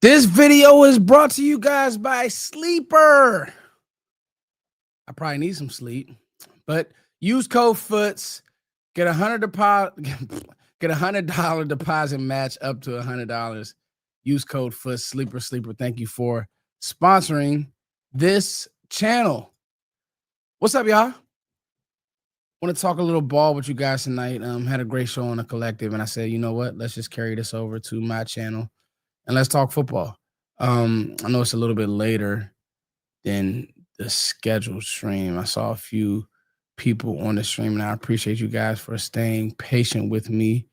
This video is brought to you guys by Sleeper. I probably need some sleep, but use code FOOTS, get get $100 deposit match up to $100. Use code FOOTS, Sleeper. Thank you for sponsoring this channel. What's up, y'all? Want to talk a little ball with you guys tonight. Had a great show on the collective, and I said, you know what? Let's just carry this over to my channel and let's talk football. I know it's a little bit later than the scheduled stream. I saw a few people on the stream, and I appreciate you guys for staying patient with me.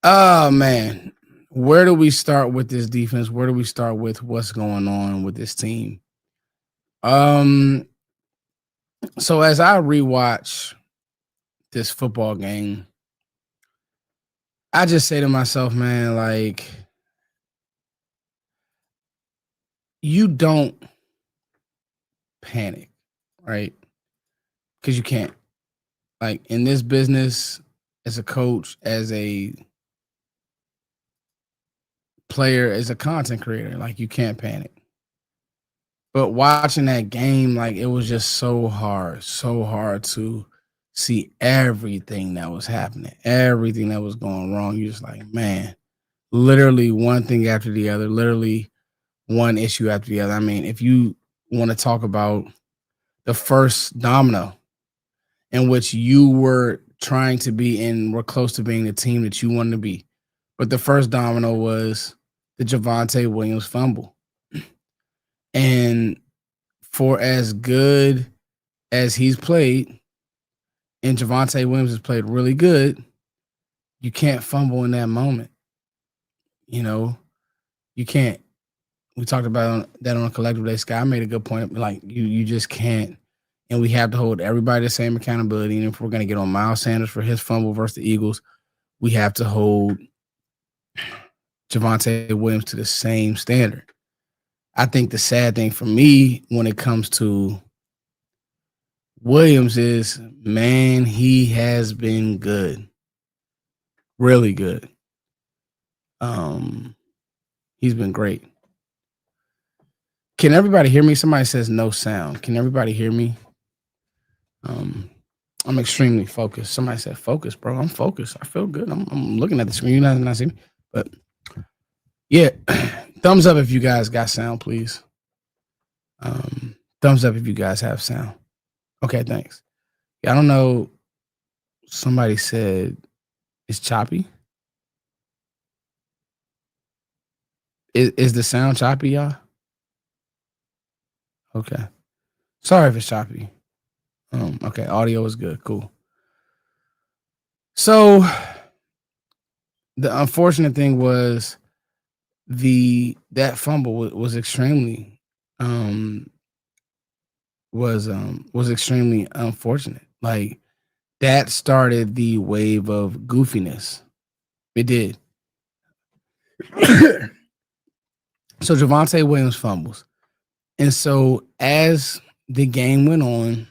Oh, man. Where do we start with this defense? Where do we start with what's going on with this team? So as I rewatch this football game, I just say to myself, man, like, you don't panic, right? Because you can't. Like, in this business, as a coach, as a player, as a content creator, like, you can't panic. But watching that game, like, it was just so hard to see everything that was happening, everything that was going wrong. You're just like, man, literally one thing after the other, literally one issue after the other. I mean, if you want to talk about the first domino in which you were trying to be and were close to being the team that you wanted to be, but the first domino was the Javonte Williams fumble. And for as good as he's played, and Javonte Williams has played really good, you can't fumble in that moment. You know, you can't. We talked about that on a collective day. Sky made a good point. Like, you just can't. And we have to hold everybody the same accountability. And if we're going to get on Miles Sanders for his fumble versus the Eagles, we have to hold Javonte Williams to the same standard. I think the sad thing for me when it comes to Williams is, man, he has been good. Really good. He's been great. Can everybody hear me? Somebody says no sound. Can everybody hear me? I'm extremely focused. Somebody said focus, bro. I'm focused. I feel good. I'm looking at the screen. You're not see me. But yeah, thumbs up if you guys got sound, please. Thumbs up if you guys have sound. Okay, thanks. Yeah, I don't know. Somebody said it's choppy. Is the sound choppy, y'all? Okay. Sorry if it's choppy. Okay, audio is good. Cool. So the unfortunate thing was that fumble was extremely was extremely unfortunate. Like, that started the wave of goofiness. It did. So Javonte Williams fumbles. And so as the game went on,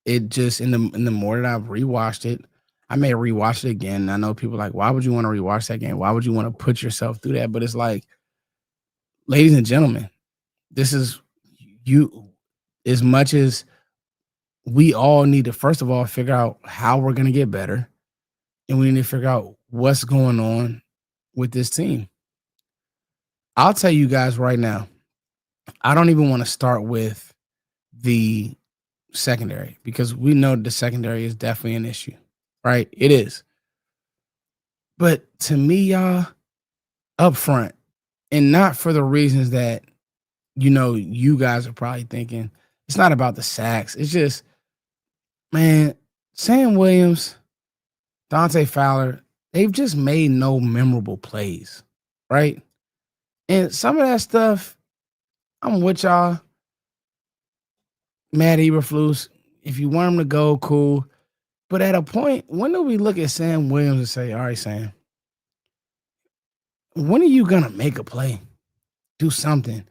it just in the more that I've rewatched it, I may rewatch it again. I know people are like, why would you want to rewatch that game? Why would you want to put yourself through that? But it's like, ladies and gentlemen, this is you. As much as we all need to, first of all, figure out how we're going to get better, and we need to figure out what's going on with this team. I'll tell you guys right now, I don't even want to start with the secondary, because we know the secondary is definitely an issue, right? It is. But to me, y'all, up front, and not for the reasons that, you guys are probably thinking, it's not about the sacks. It's just, man, Sam Williams, Dante Fowler, they've just made no memorable plays, right? And some of that stuff, I'm with y'all. Matt Eberflus, if you want him to go, cool. But at a point, when do we look at Sam Williams and say, all right, Sam, when are you going to make a play? Do something.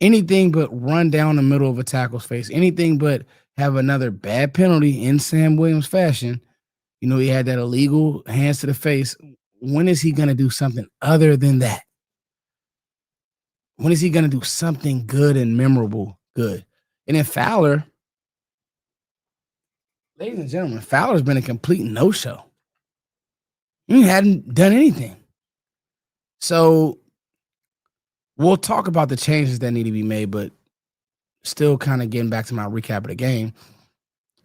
Anything but run down the middle of a tackle's face. Anything but have another bad penalty in Sam Williams fashion. He had that illegal hands to the face. When is he going to do something other than that? When is he going to do something good and memorable good? And then Fowler, ladies and gentlemen, Fowler's been a complete no-show. He hadn't done anything. So we'll talk about the changes that need to be made, but still kind of getting back to my recap of the game.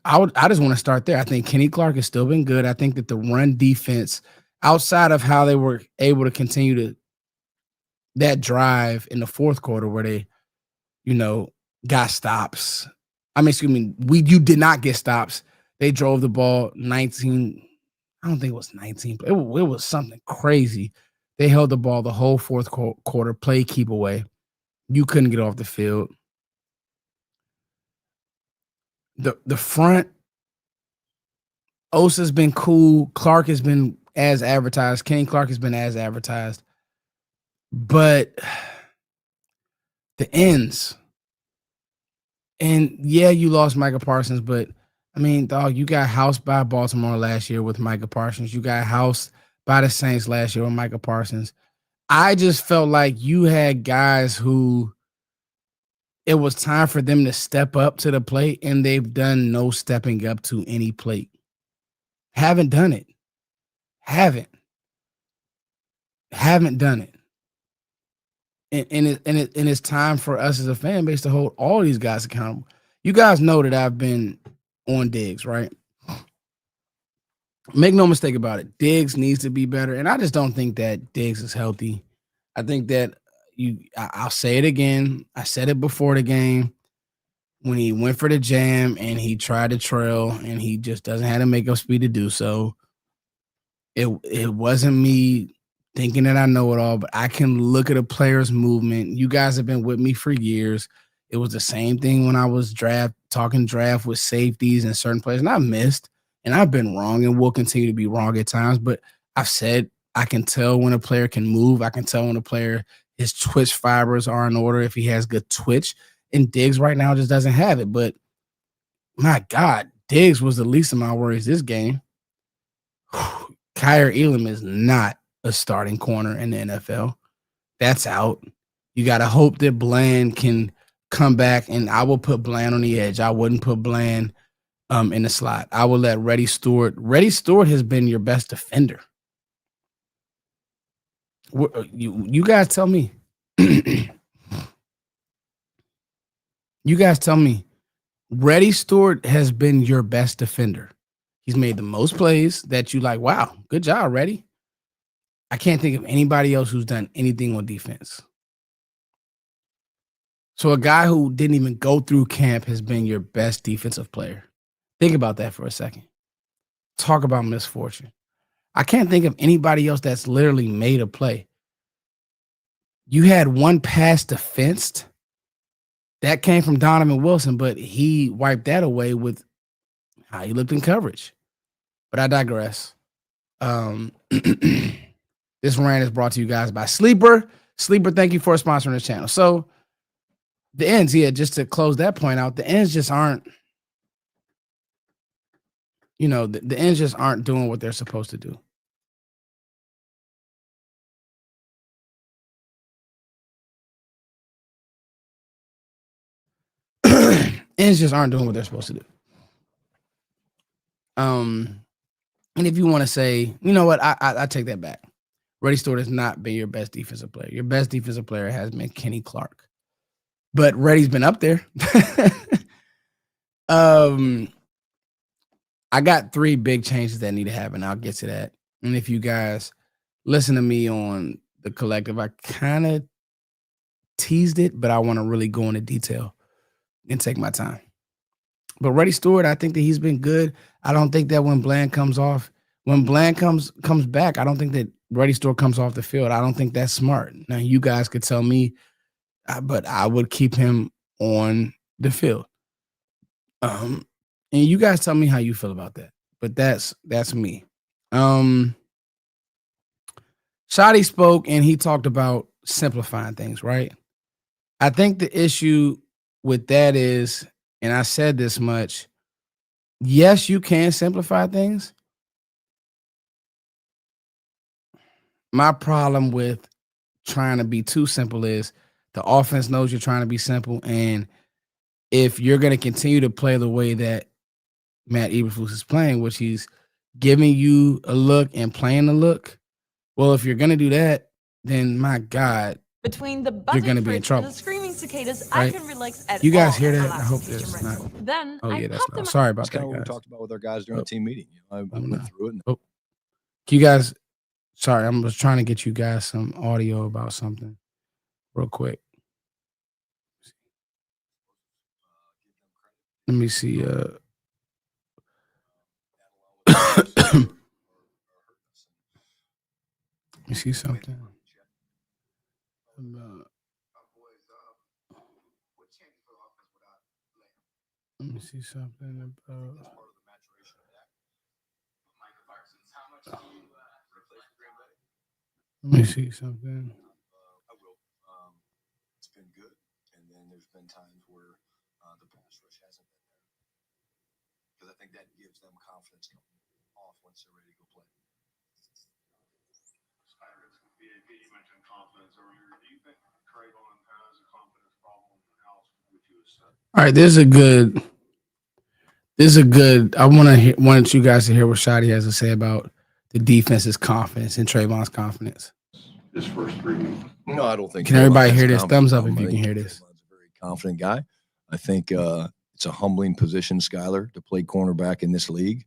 I just want to start there. I think Kenny Clark has still been good. I think that the run defense, outside of how they were able to continue to that drive in the fourth quarter where they, got stops. I mean, excuse me, you did not get stops. They drove the ball 19. I don't think it was 19, but it was something crazy. They held the ball the whole fourth quarter, play keep away. You couldn't get off the field. The front, Osa's been cool. Clark has been as advertised. Kenny Clark has been as advertised. But the ends, and yeah, you lost Micah Parsons, but I mean, dog, you got housed by Baltimore last year with Micah Parsons. You got housed by the Saints last year with Micah Parsons. I just felt like you had guys who it was time for them to step up to the plate, and they've done no stepping up to any plate. Haven't done it. Haven't done it. And it's time for us as a fan base to hold all these guys accountable. You guys know that I've been on Diggs, right? Make no mistake about it. Diggs needs to be better, and I just don't think that Diggs is healthy. I think that I'll say it again. I said it before the game when he went for the jam and he tried to trail and he just doesn't have the makeup speed to do so. It wasn't me thinking that I know it all, but I can look at a player's movement. You guys have been with me for years. It was the same thing when I was talking draft with safeties and certain players, and I missed, and I've been wrong and will continue to be wrong at times, but I've said I can tell when a player can move. I can tell when a player, his twitch fibers are in order if he has good twitch, and Diggs right now just doesn't have it. But my God, Diggs was the least of my worries this game. Kyer Elam is not a starting corner in the NFL. That's out. You got to hope that Bland can come back, and I will put Bland on the edge. I wouldn't put Bland in the slot. I will let Reddy Stewart. Reddy Stewart has been your best defender. You guys tell me. You guys tell me. Reddy Stewart has been your best defender. He's made the most plays that you like. Wow, good job, Reddy. I can't think of anybody else who's done anything on defense. So a guy who didn't even go through camp has been your best defensive player. Think about that for a second. Talk about misfortune. I can't think of anybody else that's literally made a play. You had one pass defensed. That came from Donovan Wilson, but he wiped that away with how he looked in coverage. But I digress. This rant is brought to you guys by Sleeper. Sleeper, thank you for sponsoring this channel. So the ends, just to close that point out, the ends just aren't, the ends just aren't doing what they're supposed to do. Ends just aren't doing what they're supposed to do. And if you want to say, you know what, I take that back. Reddy Stewart has not been your best defensive player. Your best defensive player has been Kenny Clark. But Reddy's been up there. I got 3 big changes that need to happen. I'll get to that. And if you guys listen to me on the collective, I kind of teased it, but I want to really go into detail and take my time. But Reddy Stewart, I think that he's been good. I don't think that when Bland comes back, I don't think that Reddy Stewart comes off the field. I don't think that's smart. Now, you guys could tell me, but I would keep him on the field. And you guys tell me how you feel about that. But that's me. Shadi spoke and he talked about simplifying things, right? I think the issue with that is, and I said this much, yes, you can simplify things. My problem with trying to be too simple is The offense knows you're trying to be simple, and if you're going to continue to play the way that Matt Eberflus is playing, which he's giving you a look and playing a look, well, if you're going to do that, then my God, Between the you're going to buzzing be in fritz trouble. and the screaming cicadas, Right? I can relax at You guys all hear at that? I Relax hope Vacation that's not. Rental. Then Oh I yeah, that's popped not. in Sorry That's about kind that, of what we guys. talked about with our guys during the team meeting. I went through it. Oh, can you guys? Sorry, I was trying to get you guys some audio about something, real quick. Let me see. Let me see something. Let me see something about. Let me see something. I will. It's been good, and then there's been times where the pass rush hasn't been there because I think that gives them confidence coming off once they're ready to go play. You mentioned confidence earlier. Do you think Trayvon has a confidence problem? How would you assess? All right, this is a good. I wanted you guys to hear what Shotty has to say about the defense's confidence and Trayvon's confidence. His first 3 weeks. No, I don't think. Can everybody hear this? Thumbs up if you can hear this. Trayvon's a very confident guy. I think it's a humbling position, Skyler, to play cornerback in this league.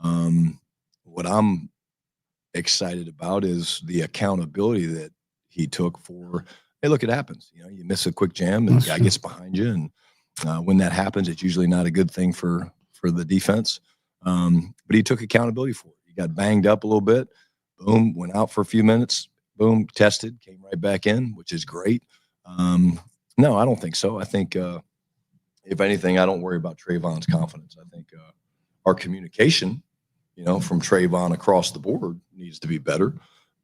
What I'm excited about is the accountability that he took for. Hey, look, it happens. You miss a quick jam, and the guy gets behind you, and when that happens, it's usually not a good thing for the defense. But he took accountability for it. He got banged up a little bit. Boom, went out for a few minutes. Boom, tested, came right back in, which is great. No, I don't think so. I think, if anything, I don't worry about Trayvon's confidence. I think our communication, from Trayvon across the board needs to be better.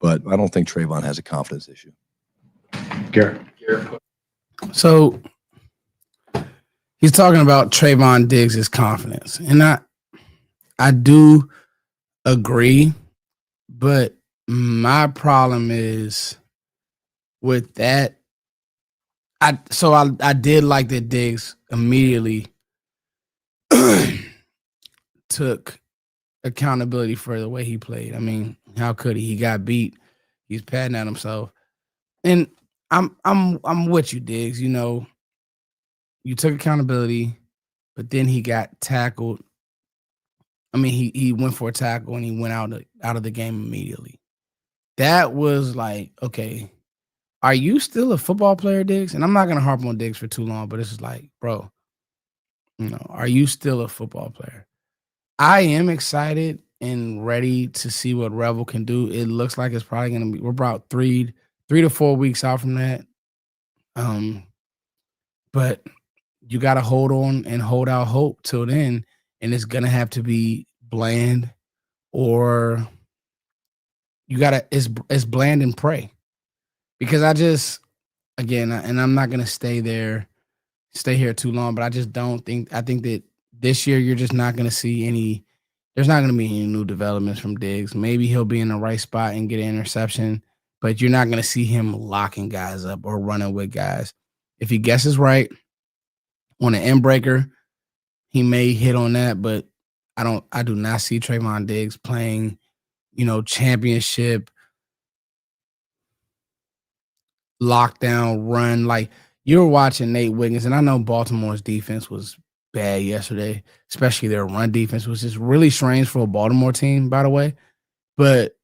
But I don't think Trayvon has a confidence issue. Garrett. So he's talking about Trayvon Diggs' confidence. And I do agree, but my problem is with that. I did like that Diggs immediately took accountability for the way he played. I mean, how could he? He got beat. He's patting at himself. And I'm with you, Diggs. You took accountability, but then he got tackled. I mean, he went for a tackle and he went out of the game immediately. That was like, okay, are you still a football player, Diggs? And I'm not gonna harp on Diggs for too long, but it's just like, bro, are you still a football player? I am excited and ready to see what Rebel can do. It looks like it's probably gonna be. We're about 3 to 4 weeks out from that. But you got to hold on and hold out hope till then, and it's gonna have to be bland, or you gotta it's bland and pray. Because I just, again, and I'm not gonna stay here too long, but I just don't think. I think that this year you're just not gonna see any. There's not gonna be any new developments from Diggs. Maybe he'll be in the right spot and get an interception, but you're not gonna see him locking guys up or running with guys. If he guesses right on an end breaker, he may hit on that, but I do not see Trayvon Diggs playing, championship lockdown run. Like, you were watching Nate Wiggins, and I know Baltimore's defense was bad yesterday, especially their run defense, which is really strange for a Baltimore team, by the way. But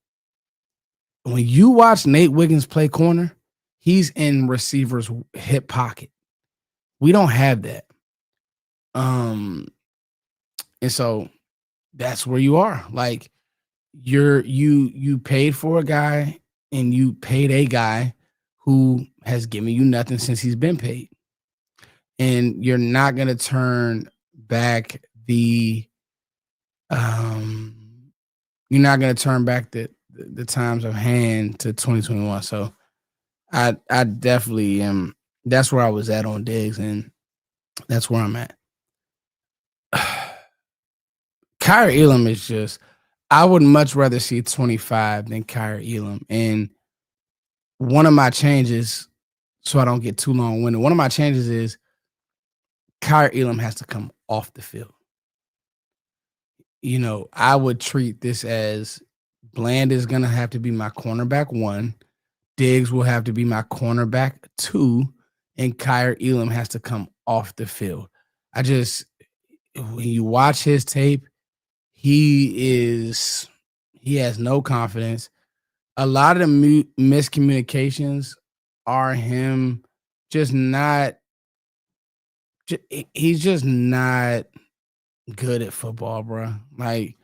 when you watch Nate Wiggins play corner, he's in receiver's hip pocket. We don't have that. And so that's where you are. Like, you paid for a guy, and you paid a guy who has given you nothing since he's been paid. And you're not going to turn back the times of hand to 2021. So I definitely am. That's where I was at on Diggs, and that's where I'm at. Kyrie Elam is just, I would much rather see 25 than Kyrie Elam. And one of my changes, so I don't get too long-winded. One of my changes is Kyrie Elam has to come off the field. You know, I would treat this as Bland is going to have to be my cornerback 1. Diggs will have to be my cornerback 2. And Kyrie Elam has to come off the field. When you watch his tape, he has no confidence. A lot of the miscommunications are him just not he's just not good at football, bro. Like,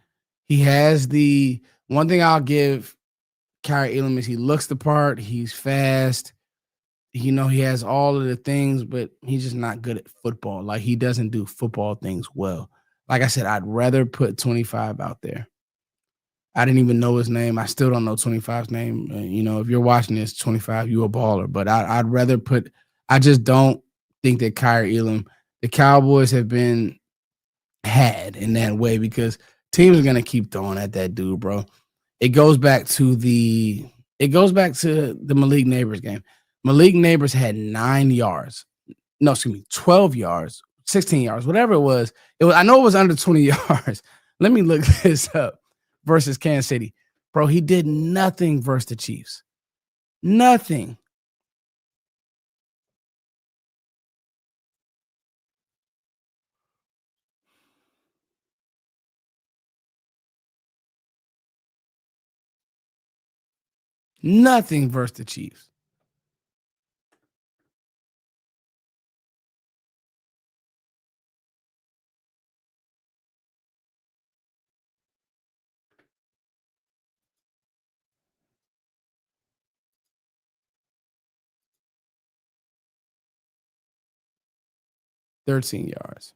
he has the one thing I'll give Kyrie Elam is he looks the part, he's fast, he has all of the things, but he's just not good at football. Like, he doesn't do football things well. Like I said, I'd rather put 25 out there. I didn't even know his name. I still don't know 25's name. If you're watching this, 25, you a baller. But I'd rather put – I just don't think that Kyrie Elam – the Cowboys have been had in that way because teams are going to keep throwing at that dude, bro. It goes back to the Malik Neighbors game. Malik Neighbors had 9 yards. No, excuse me, 12 yards, 16 yards, whatever it was. I know it was under 20 yards. Let me look this up. Versus Kansas City. Bro, he did nothing versus the Chiefs. Nothing. Nothing versus the Chiefs. $13 yards.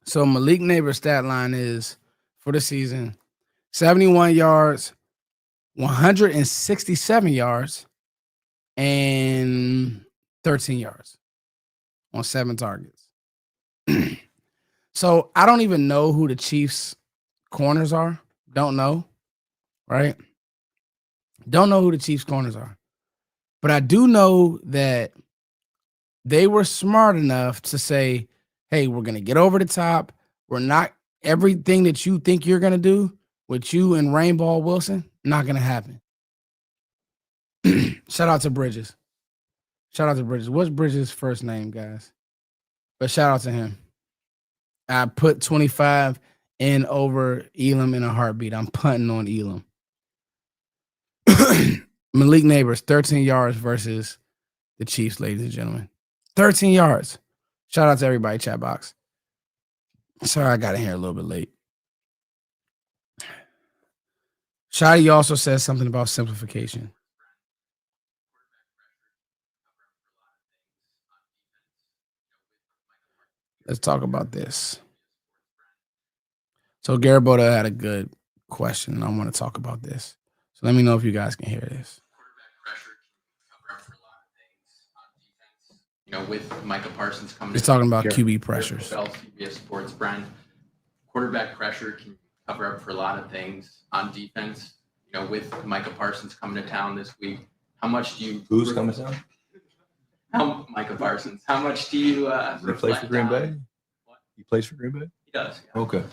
So Malik Neighbors' stat line is for the season 71 yards, 167 yards, and 13 yards on 7 targets. So I don't even know who the Chiefs' corners are. Don't know, right? Don't know who the Chiefs' corners are. But I do know that they were smart enough to say, hey, we're going to get over the top. We're not everything that you think you're going to do with you and Rainbow Wilson, not going to happen. Shout out to Bridges. What's Bridges' first name, guys? But shout out to him. I put 25 in over Elam in a heartbeat. I'm punting on Elam. Malik Neighbors, 13 yards versus the Chiefs, ladies and gentlemen. 13 yards. Shout out to everybody, chat box. Sorry, I got in here a little bit late. Shotty also says something about simplification. Let's talk about this. So Garibaldi had a good question, and I want to talk about this. So let me know if you guys can hear this. With Micah Parsons coming. He's talking about QB pressures. CBS Sports brand. Quarterback pressure can cover up for a lot of things on defense. With Micah Parsons coming to town this week, how much do you? Who's coming to town? Micah Parsons. How much do you? Does he play for Green Bay? What? He plays for Green Bay? He does. Yeah. Okay.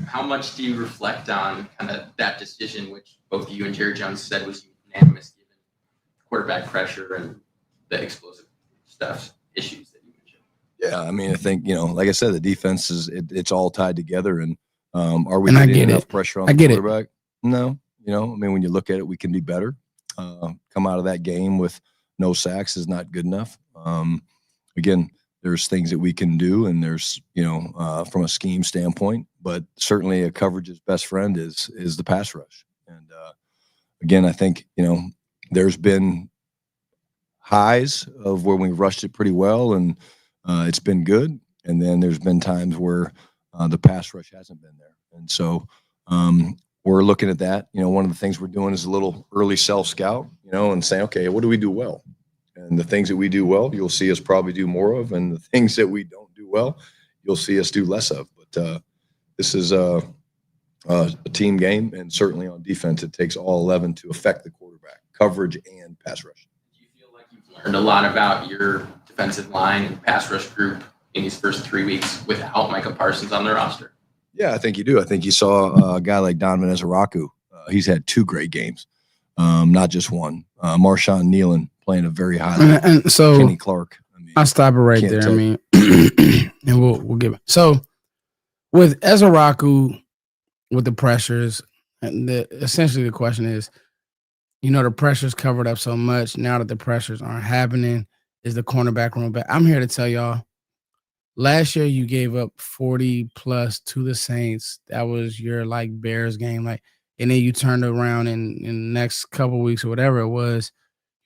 How much do you reflect on kind of that decision, which both you and Jerry Jones said was unanimous, given quarterback pressure and the explosive issues that you mentioned? Yeah, I mean, I think, like I said, the defense it's all tied together. And are we getting enough pressure on the quarterback? No. When you look at it, we can be better. Come out of that game with no sacks is not good enough. Again, there's things that we can do, and there's, from a scheme standpoint, but certainly a coverage's best friend is the pass rush. And again, I think, there's been highs of where we rushed it pretty well, and it's been good. And then there's been times where the pass rush hasn't been there. And so we're looking at that. One of the things we're doing is a little early self-scout, and saying, okay, what do we do well? And the things that we do well, you'll see us probably do more of. And the things that we don't do well, you'll see us do less of. But this is a team game, and certainly on defense, it takes all 11 to affect the quarterback, coverage and pass rush. Do you feel like you've learned learned a lot about your defensive line and pass rush group in these first 3 weeks without Micah Parsons on the roster? Yeah, I think you do. I think you saw a guy like Donovan Ezaraku. He's had 2 great games, not just one. Marshawn Nealon playing a very high level. And so Kenny Clark. I mean, I'll stop it right can't there. I tell- mean, and we'll give it. So with Ezaraku, with the pressures, and essentially the question is, the pressures covered up so much. Now that the pressures aren't happening, is the cornerback room back? I'm here to tell y'all, last year you gave up 40 plus to the Saints. That was your Bears game, and then you turned around in the next couple weeks or whatever it was.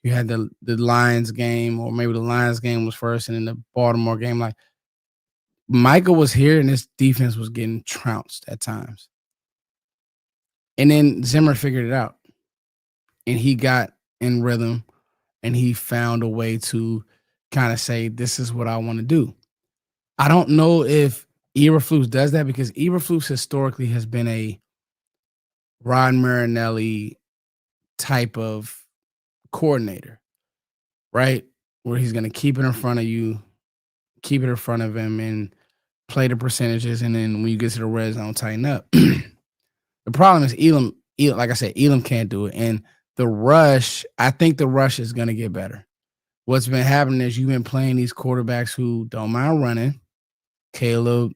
You had the Lions game, or maybe the Lions game was first, and then the Baltimore game. Michael was here, and this defense was getting trounced at times. And then Zimmer figured it out, and he got in rhythm, and he found a way to kind of say, this is what I want to do. I don't know if Eberflus does that, because Eberflus historically has been a Rod Marinelli type of coordinator, right? Where he's going to keep it in front of you, keep it in front of him, and play the percentages, and then when you get to the red zone, tighten up. The problem is Elam, like I said, Elam can't do it. And the rush, I think the rush is going to get better. What's been happening is you've been playing these quarterbacks who don't mind running. Caleb,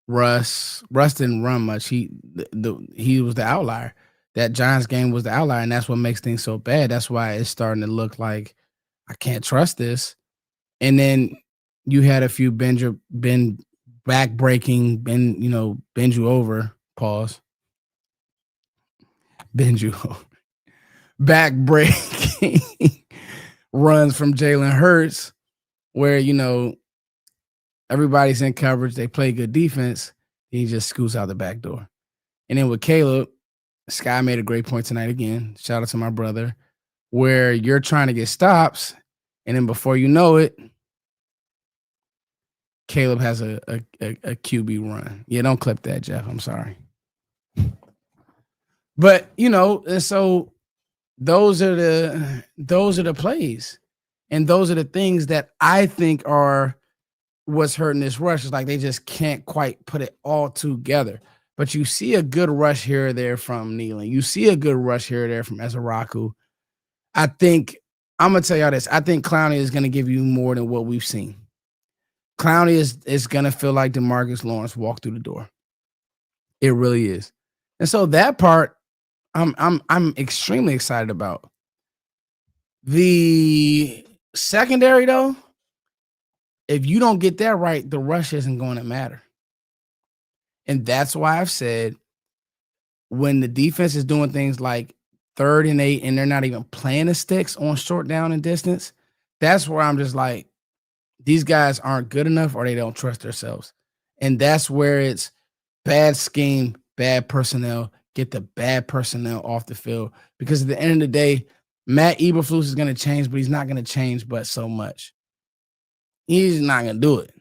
Russ didn't run much. He was the outlier. That Giants game was the outlier, and that's what makes things so bad. That's why it's starting to look like I can't trust this. And then you had a few bend back-breaking, bend you over, pause. Bend you over. Back-breaking runs from Jalen Hurts where, everybody's in coverage. They play good defense. He just scoots out the back door. And then with Caleb, Sky made a great point tonight again. Shout out to my brother, where you're trying to get stops, and then before you know it, Caleb has a QB run. Yeah, don't clip that, Jeff. I'm sorry. But, and so those are the plays. And those are the things that I think are what's hurting this rush. Is they just can't quite put it all together. But you see a good rush here or there from Nealon. You see a good rush here or there from Ezaraku. I think, I'm going to tell y'all this. I think Clowney is going to give you more than what we've seen. Clowney is going to feel like DeMarcus Lawrence walked through the door. It really is. And so that part, I'm extremely excited about. The secondary, though, if you don't get that right, the rush isn't going to matter. And that's why I've said when the defense is doing things like 3rd and 8 and they're not even playing the sticks on short down and distance, that's where I'm just like, these guys aren't good enough or they don't trust themselves. And that's where it's bad scheme, bad personnel, get the bad personnel off the field. Because at the end of the day, Matt Eberflus is going to change, but he's not going to change but so much. He's not going to do it.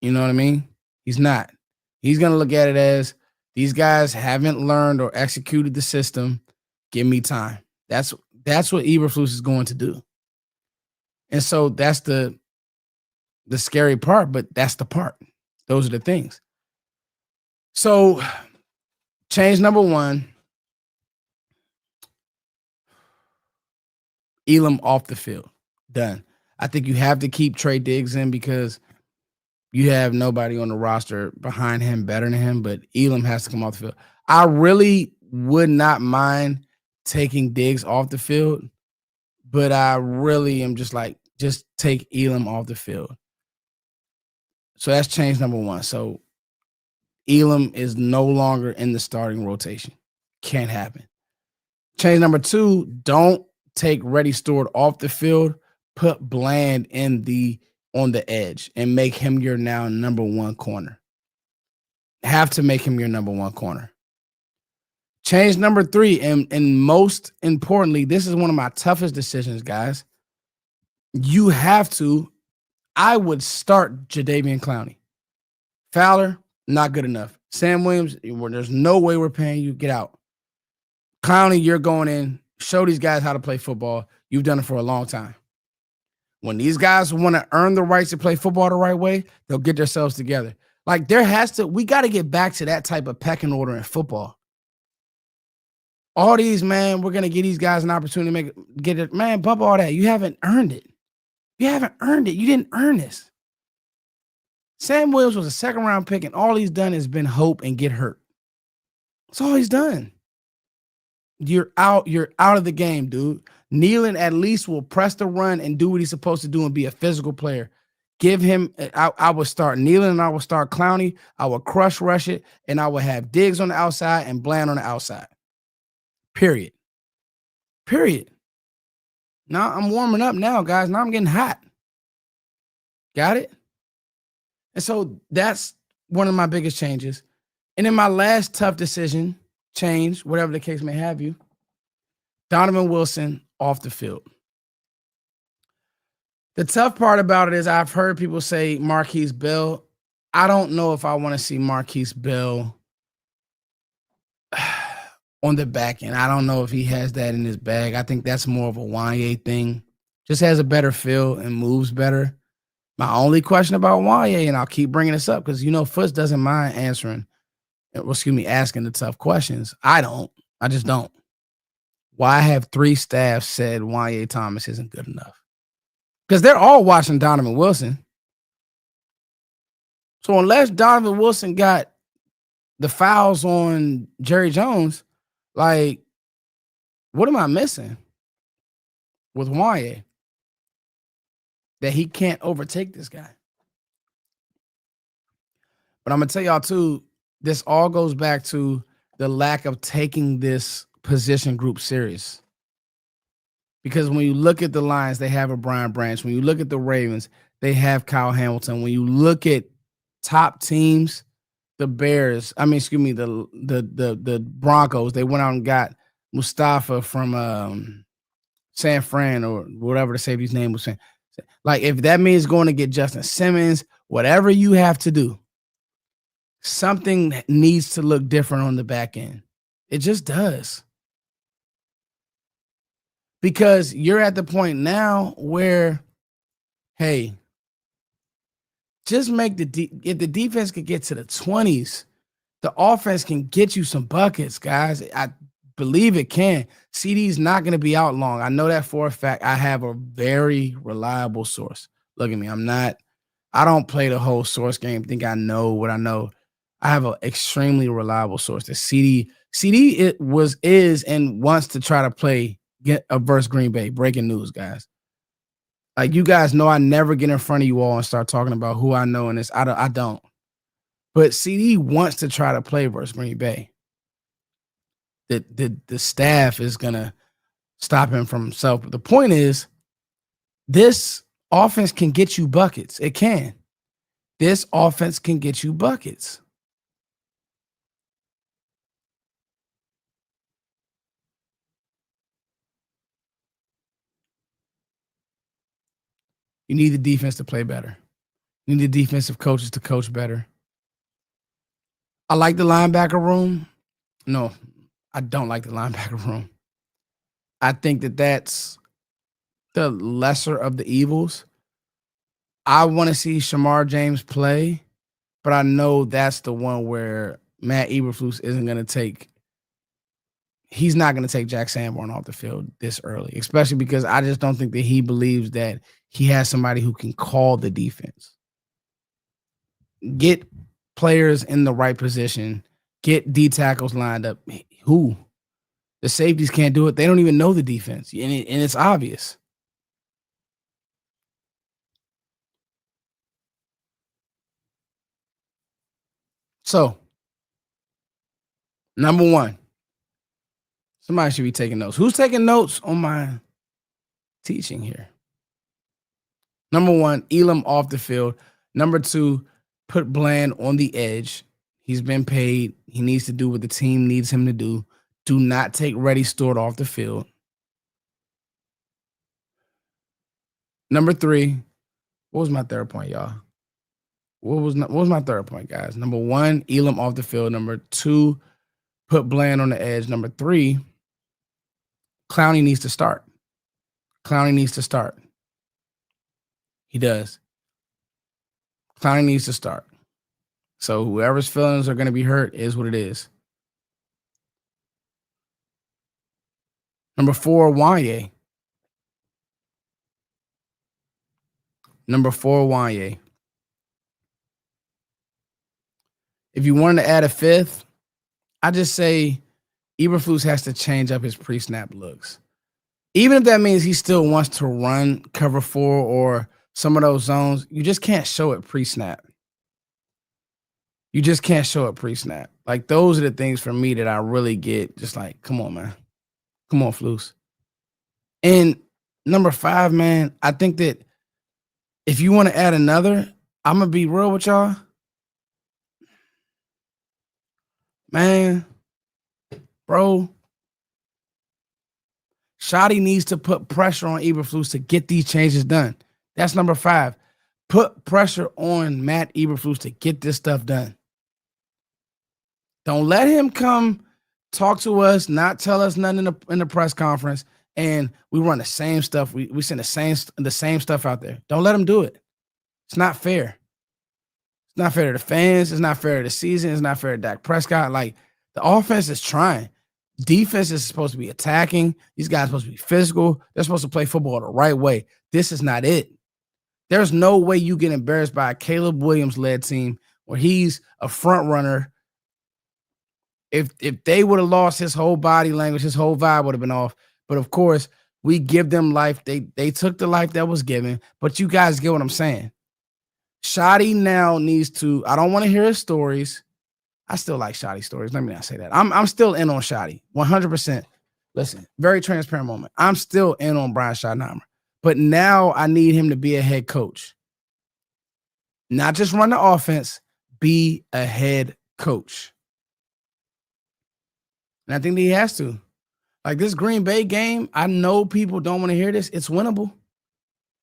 You know what I mean? He's not. He's going to look at it as these guys haven't learned or executed the system. Give me time. That's what Eberflus is going to do. And so that's the scary part, but that's the part. Those are the things. So change number 1, Elam off the field. Done. I think you have to keep Trey Diggs in because you have nobody on the roster behind him better than him, but Elam has to come off the field. I really would not mind taking Diggs off the field, but I really am just take Elam off the field. So that's change number 1. So Elam is no longer in the starting rotation. Can't happen. Change number 2, don't take Reddy Stewart off the field. Put Bland on the edge and make him your now number 1 corner. Have to make him your number 1 corner. Change number 3, and most importantly, this is one of my toughest decisions, guys. You have to, I would start Jadeveon Clowney. Fowler, not good enough. Sam Williams, there's no way we're paying you. Get out. Clowney, you're going in. show these guys how to play football. You've done it for a long time. When these guys want to earn the rights to play football the right way, they'll get themselves together. Like we got to get back to that type of pecking order in football. All these, man, we're going to give these guys an opportunity to get it. Man, bump all that. You haven't earned it. You haven't earned it. You didn't earn this. Sam Williams was a second-round pick, and all he's done has been hope and get hurt. That's all he's done. You're out of the game, dude. Nealon at least will press the run and do what he's supposed to do and be a physical player. Give him, I would start Nealon and I would start Clowney. I would crush rush it, and I would have Diggs on the outside and Bland on the outside. Period. Now I'm warming up now, guys. Now I'm getting hot. Got it? And so that's one of my biggest changes. And then my last tough decision, change, whatever the case may have you, Donovan Wilson off the field. The tough part about it is I've heard people say Marquise Bell. I don't know if I want to see Marquise Bell on the back end. I don't know if he has that in his bag. I think that's more of a Wanye thing. Just has a better feel and moves better. My only question about Wanye, and I'll keep bringing this up because, Foots doesn't mind asking the tough questions. I don't. I just don't. Why have 3 staff said Wanye Thomas isn't good enough? Because they're all watching Donovan Wilson. So unless Donovan Wilson got the fouls on Jerry Jones, like, what am I missing with Wanye that he can't overtake this guy? But I'm going to tell y'all, too, this all goes back to the lack of taking this position group serious. Because when you look at the Lions, they have a Brian Branch. When you look at the Ravens, they have Kyle Hamilton. When you look at top teams, the Broncos, they went out and got Mustafa from San Fran or whatever the safety's name was. Like, if that means going to get Justin Simmons, whatever you have to do, something needs to look different on the back end. It just does. Because you're at the point now where, hey, just make if the defense could get to the 20s, the offense can get you some buckets, guys. I believe it can. CD's not going to be out long. I know that for a fact. I have a very reliable source. Look at me. I don't play the whole source game. Think I know what I know. I have an extremely reliable source. The CD is and wants to try to get a versus Green Bay. Breaking news, guys. Like, you guys know I never get in front of you all and start talking about who I know in this. I don't. But CD wants to try to play versus Green Bay. The staff is going to stop him from himself. But the point is, this offense can get you buckets. It can. This offense can get you buckets. You need the defense to play better. You need the defensive coaches to coach better. I like the linebacker room. No, I don't like the linebacker room. I think that's the lesser of the evils. I want to see Shamar James play, but I know that's the one where Matt Eberflus isn't going to take. He's not going to take Jack Sanborn off the field this early, especially because I just don't think that he believes that he has somebody who can call the defense. Get players in the right position. Get D tackles lined up. Who? The safeties can't do it. They don't even know the defense, and it's obvious. So, number one, somebody should be taking notes. Who's taking notes on my teaching here? Number one, Elam off the field. Number two, put Bland on the edge. He's been paid. He needs to do what the team needs him to do. Do not take Reddy Stewart off the field. Number three, what was my third point, y'all? What was my third point, guys? Number one, Elam off the field. Number two, put Bland on the edge. Number three, Clowney needs to start. Clowney needs to start. He does. Clowney needs to start. So whoever's feelings are going to be hurt is what it is. Number 4, Wanye. Number 4, Wanye. If you wanted to add a 5th, I just say Eberflus has to change up his pre-snap looks. Even if that means he still wants to run cover 4 or some of those zones, you just can't show it pre-snap. You just can't show it pre-snap. Like, those are the things for me that I really get just like, come on, man. Come on, Flus. And number 5, man, I think that if you want to add another, I'm going to be real with y'all. Man, bro, Shotty needs to put pressure on Eberflus to get these changes done. That's number 5. Put pressure on Matt Eberflus to get this stuff done. Don't let him come talk to us, not tell us nothing in the press conference, and we run the same stuff. We send the same stuff out there. Don't let him do it. It's not fair. It's not fair to the fans. It's not fair to the season. It's not fair to Dak Prescott. Like, the offense is trying. Defense is supposed to be attacking. These guys are supposed to be physical. They're supposed to play football the right way. This is not it. There's no way you get embarrassed by a Caleb Williams-led team where he's a front runner. If they would have lost, his whole body language, his whole vibe would have been off. But of course, we give them life. They took the life that was given. But you guys get what I'm saying. Shotty now needs to. I don't want to hear his stories. I still like Shotty stories. Let me not say that. I'm still in on Shotty 100%. Listen, very transparent moment. I'm still in on Brian Schottenheimer. But now I need him to be a head coach. Not just run the offense, be a head coach. And I think that he has to. Like, this Green Bay game, I know people don't want to hear this. It's winnable.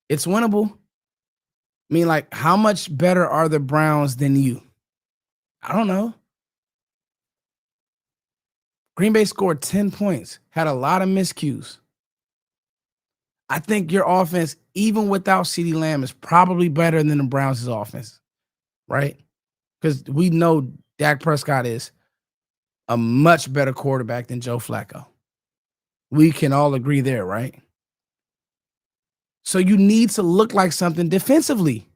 It's winnable. I mean, like, how much better are the Browns than you? I don't know. Green Bay scored 10 points, had a lot of miscues. I think your offense, even without CeeDee Lamb, is probably better than the Browns' offense, right? Because we know Dak Prescott is a much better quarterback than Joe Flacco. We can all agree there, right? So you need to look like something defensively.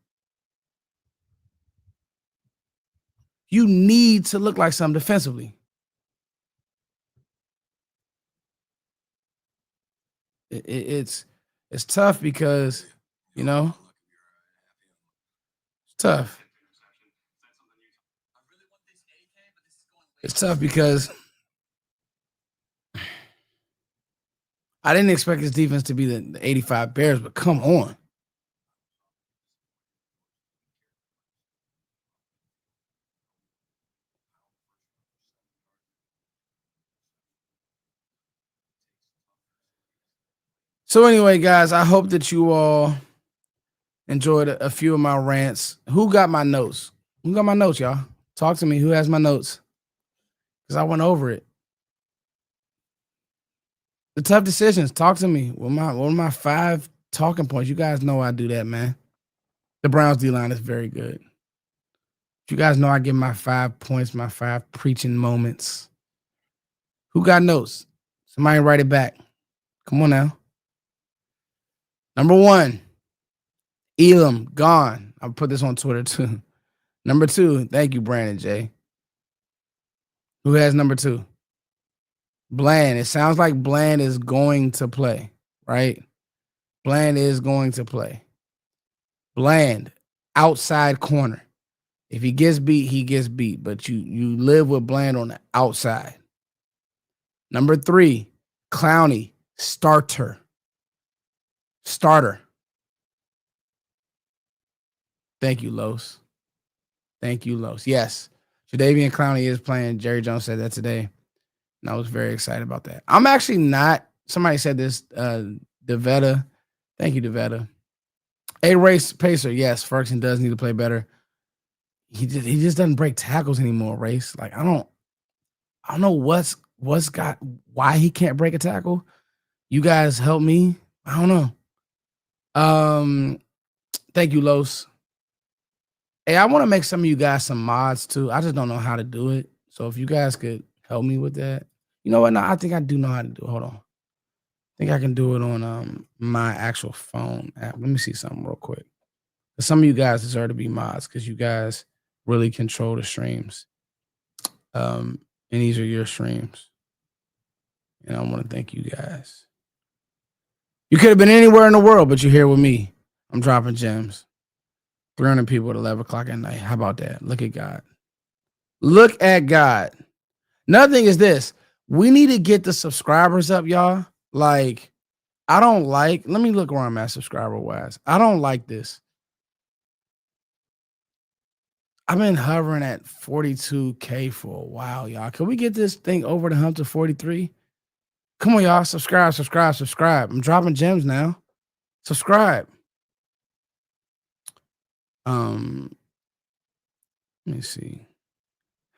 You need to look like something defensively. It's tough because, you know, it's tough. It's tough because I didn't expect his defense to be the 85 Bears, but come on. So anyway, guys, I hope that you all enjoyed a few of my rants. Who got my notes? Who got my notes, y'all? Talk to me. Who has my notes? Because I went over it. The tough decisions. Talk to me. What are my 5 talking points? You guys know I do that, man. The Browns D-line is very good. You guys know I give my 5 points, my 5 preaching moments. Who got notes? Somebody write it back. Come on now. Number 1, Elam, gone. I'll put this on Twitter too. Number 2, thank you, Brandon J. Who has number 2? Bland. It sounds like Bland is going to play, right? Bland is going to play. Bland, outside corner. If he gets beat, he gets beat. But you live with Bland on the outside. Number 3, Clowney, starter. Thank you, Los. Thank you, Los. Yes, Jadeveon Clowney is playing. Jerry Jones said that today, and I was very excited about that. I'm actually not. Somebody said this, DeVetta. Thank you, DeVetta. A race pacer. Yes, Ferguson does need to play better. He just doesn't break tackles anymore, Race. Like, I don't know why he can't break a tackle. You guys help me. I don't know. Thank you, Los. Hey, I want to make some of you guys some mods too. I just don't know how to do it. So if you guys could help me with that. You know what? No, I think I do know how to do it. Hold on. I think I can do it on my actual phone app. Let me see something real quick. Some of you guys deserve to be mods because you guys really control the streams. And these are your streams. And I want to thank you guys. You could have been anywhere in the world, but you're here with me. I'm dropping gems. 300 people at 11 o'clock at night. How about that? Look at God. Look at God. Another thing is this. We need to get the subscribers up, y'all. Like, I don't like, let me look where I'm at subscriber-wise. I don't like this. I've been hovering at 42K for a while, y'all. Can we get this thing over the hump to 43? Come on, y'all. Subscribe. I'm dropping gems now. Subscribe. Let me see.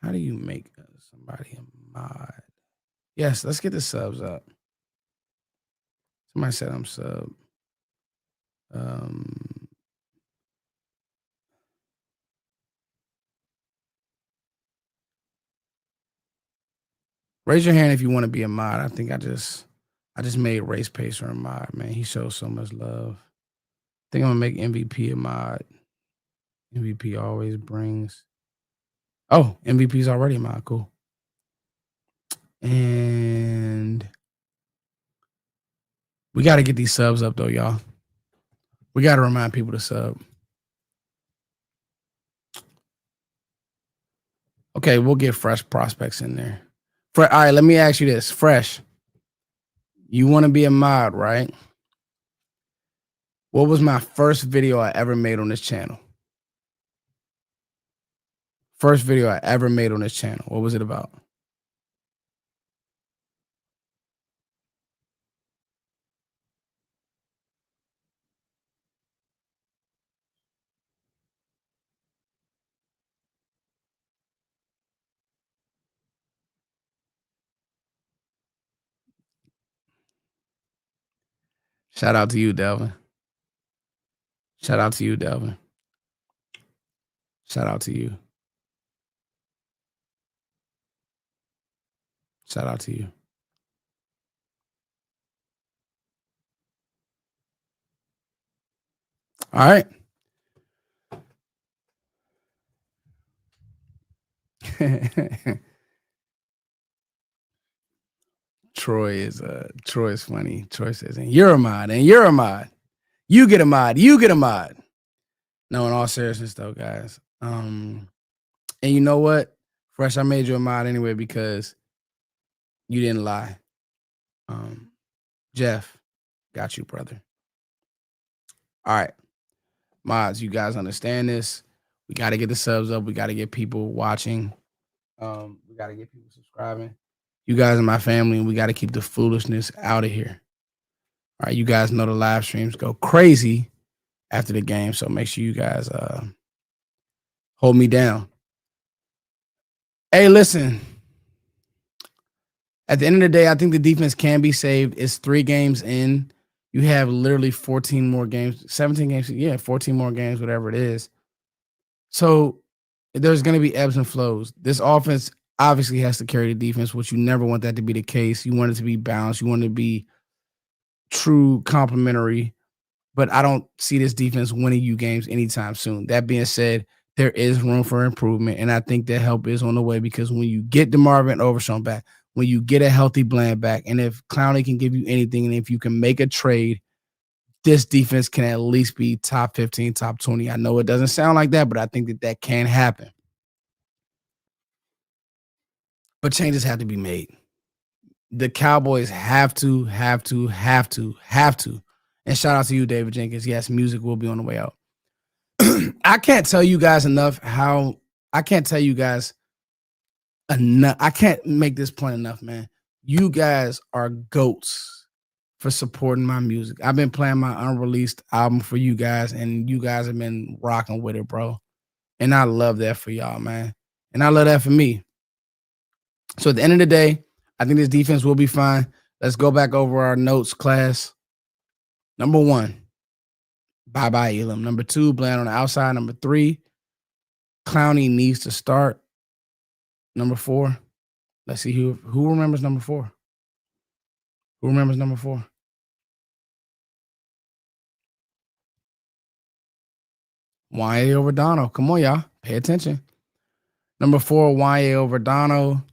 How do you make somebody a mod? Yes, let's get the subs up. Somebody said I'm sub. Raise your hand if you want to be a mod. I think I just made Race Pacer a mod, man. He shows so much love. I think I'm gonna make MVP a mod. MVP always brings. Oh, MVP's already a mod. Cool. And we got to get these subs up though, y'all. We got to remind people to sub. Okay, we'll get Fresh prospects in there. All right, let me ask you this. Fresh, you want to be a mod, right? What was my first video I ever made on this channel? First video I ever made on this channel. What was it about? Shout out to you, Delvin. Shout out to you, Delvin. Shout out to you. Shout out to you. All right. Troy is funny. Troy says, and you're a mod, and you're a mod. You get a mod. You get a mod. No, in all seriousness, though, guys. And you know what? Fresh, I made you a mod anyway because you didn't lie. Jeff, got you, brother. All right. Mods, you guys understand this. We got to get the subs up. We got to get people watching. We got to get people subscribing. You guys are my family, and we got to keep the foolishness out of here. All right, you guys know the live streams go crazy after the game, so make sure you guys hold me down. Hey, listen. At the end of the day, I think the defense can be saved. It's 3 games in. You have literally 14 more games, 17 games. Yeah, 14 more games, whatever it is. So there's going to be ebbs and flows. This offense obviously has to carry the defense, which you never want that to be the case. You want it to be balanced. You want it to be true complementary. But I don't see this defense winning you games anytime soon. That being said, there is room for improvement, and I think that help is on the way because when you get DeMarvin and Overshown back, when you get a healthy Bland back, and if Clowney can give you anything, and if you can make a trade, this defense can at least be top 15, top 20. I know it doesn't sound like that, but I think that that can happen. But changes have to be made. The Cowboys have to. And shout out to you, David Jenkins. Yes, music will be on the way out. I can't tell you guys enough I can't make this point enough, man. You guys are goats for supporting my music. I've been playing my unreleased album for you guys, and you guys have been rocking with it, bro. And I love that for y'all, man. And I love that for me. So at the end of the day, I think this defense will be fine. Let's go back over our notes, class. Number 1, bye-bye Elam. Number 2, Bland on the outside. Number 3, Clowney needs to start. Number 4, let's see who remembers number 4. Who remembers number 4? YA over Dono. Come on, y'all. Pay attention. Number 4, YA over Dono.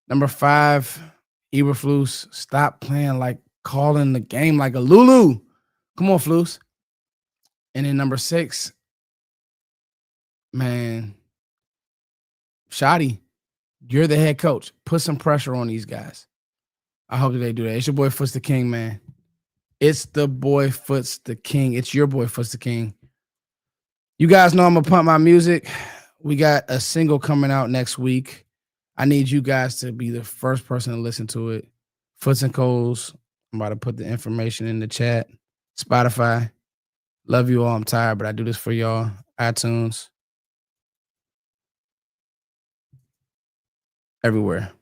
Number 5, Eberflus. Stop playing like calling the game like a Lulu. Come on, Flus. And then number 6, man, Shotty, you're the head coach. Put some pressure on these guys. I hope that they do that. It's your boy Foots the King, man. It's the boy Foots the King. It's your boy Foots the King. You guys know I'm going to pump my music. We got a single coming out next week. I need you guys to be the first person to listen to it. Foots and Coles. I'm about to put the information in the chat. Spotify. Love you all. I'm tired, but I do this for y'all. iTunes. Everywhere.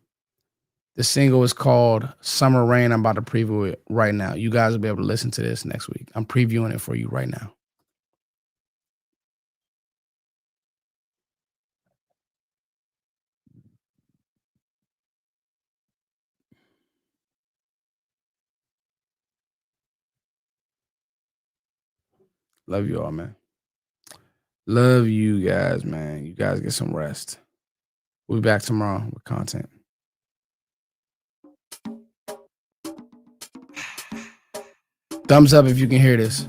The single is called Summer Rain. I'm about to preview it right now. You guys will be able to listen to this next week. I'm previewing it for you right now. Love you all, man. Love you guys, man. You guys get some rest. We'll be back tomorrow with content. Thumbs up if you can hear this.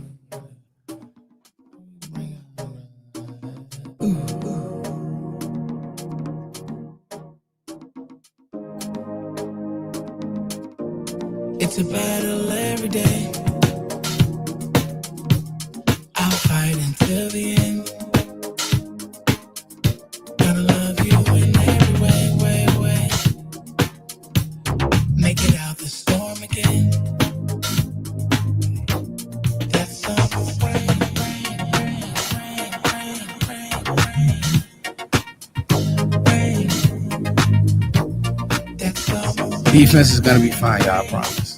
It's a battle every day. I'll fight until the end. Gotta love you in every way. Make it out the storm again. That summer rain. That summer rain. Defense is going to be fine, y'all, I promise.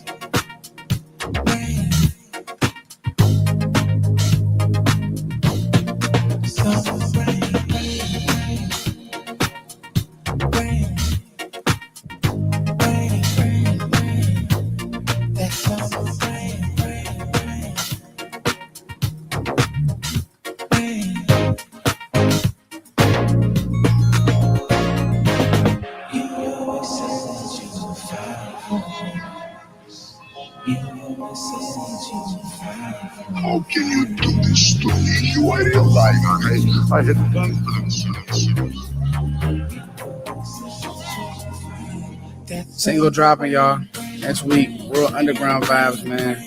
How can you do this to me? You are a liar. I have done this. Single dropping, y'all. Next week, real underground vibes, man.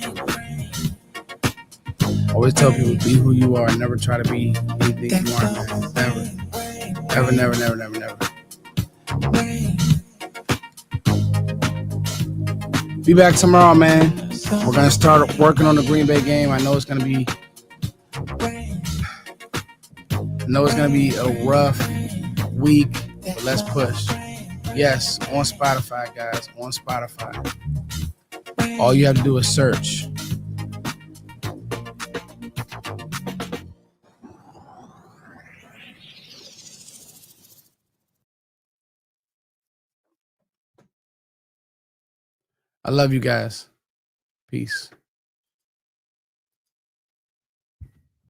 Always tell people, be who you are. Never try to be anything you aren't, man. Never. Be back tomorrow, man. We're going to start working on the Green Bay game. I know it's going to be a rough week, but let's push. Yes, on Spotify, guys. On Spotify. All you have to do is search. I love you guys. Peace.